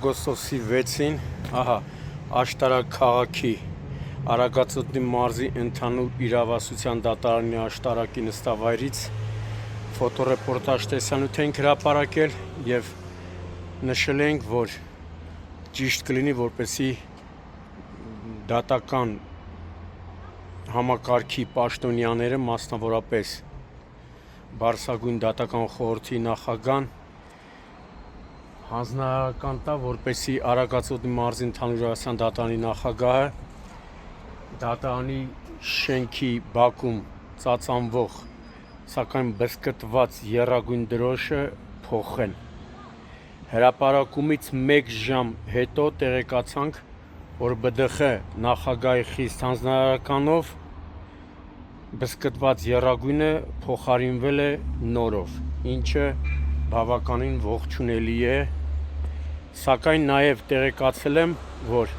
օգոստոսի 6-ին, աշտարակ քաղաքի Արագածոտնի մարզի ընդհանուր իրավասության դատարանի աշտարակի նստավայրից ֆոտոռեպորտաժ տեսանյութ ենք հրապարակել եւ նշել ենք, որ ճիշտ կլինի, որպեսզի դատական համակարգի պաշտոնյաները, մասնավորապես Բարձրագույն դատական խորհրդի նախագահան հանձնարարական տա, որպեսզի Արագածոտնի մարզի ընդհանուր իրավասության դատարանի նախագահը դատարանի շենքի բակում ծածանվող, սակայն բզկտված եռագույն դրոշը փոխեն։ Հրապարակումից 1 ժամ հետո տեղեկացանք, որ ԲԴԽ նախագահի խիստ հանձնարարականով բզկտված եռագույնը փոխարինվել է նորով, ինչը բավականին ողջունելի է, սակայն նաև տեղեկացել եմ, որ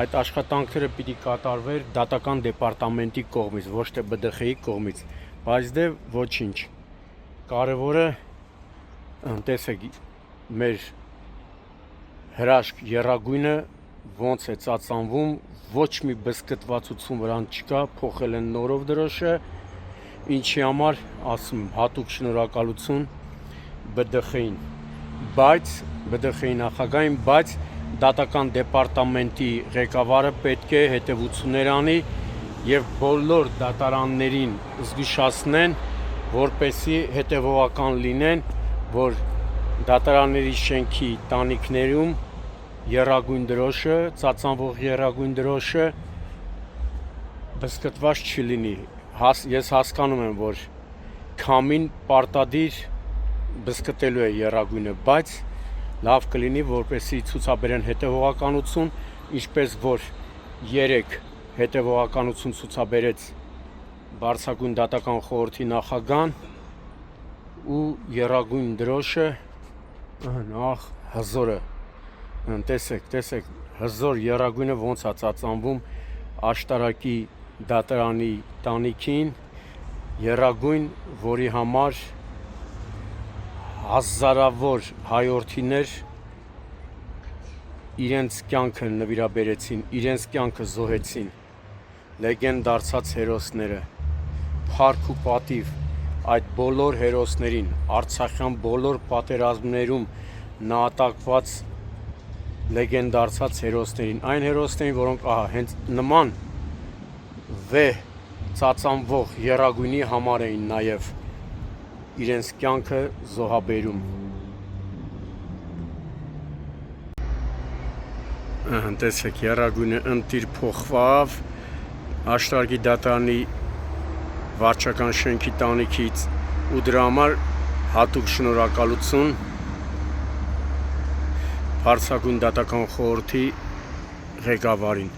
այդ աշխատանքները պիտի կատարվեր դատական դեպարտամենտի կողմից, ոչ թե ԲԴԽ-ի կողմից, բայց դե ոչինչ, կարևորը տեսեք մեր հրաշք եռագույնը ոնց է ծածանվում, ոչ մի բզկտվածություն վրան չկա, փոխել են նորով դրոշը, ինչի համար ասում եմ հատուկ շնորհակալություն ԲԴԽ-ին, ԲԴԽ-ի նախագահին, բայց դատական դեպարտամենտի ղեկավարը պետք է հետևություններ անի եւ բոլոր դատարաններին զգուշացնեն, որպեսզի հետեւողական լինեն, որ դատարանների շենքի տանիքներում եռագույն դրոշը, ծածանվող եռագույն դրոշը բզկտված չլինի։ Ես հասկանում եմ, որ քամին պարտադիր բզկտելու է եռագույնը, բայց լավ կլինի, որպեսզի ցուցաբերեն հետևողականություն, ինչպես որ 3 հետևողականություն ցուցաբերեց Բարձրագույն դատական խորհրդի նախագահան ու եռագույն դրոշը նախ հզորը, տեսեք հզոր եռագույնը ոնց է ծածանվում աշտարակի դատարանի տանիքին, եռագույն, որի համար հազարավոր հայորդիներ իրենց կյանքը նվիրաբերեցին, իրենց կյանքը զոհեցին, լեգենդ դարձած հերոսները, փառք ու պատիվ այդ բոլոր հերոսներին, արցախյան բոլոր պատերազմներում նահատակված լեգենդ դարձած հերոսներին, այն հերոսներին, որոնք հենց նման վեհ ծածանվող եռագույնի համար էին նաև իրենց կյանքը զոհաբերում։ Տեսեք, եռագույնը ընտիր փոխվավ աշտարակի դատարանի վարչական շենքի տանիքից ու դրա համար հատուկ շնորհակալություն Բարձրագույն դատական խորհրդի ղեկավարին։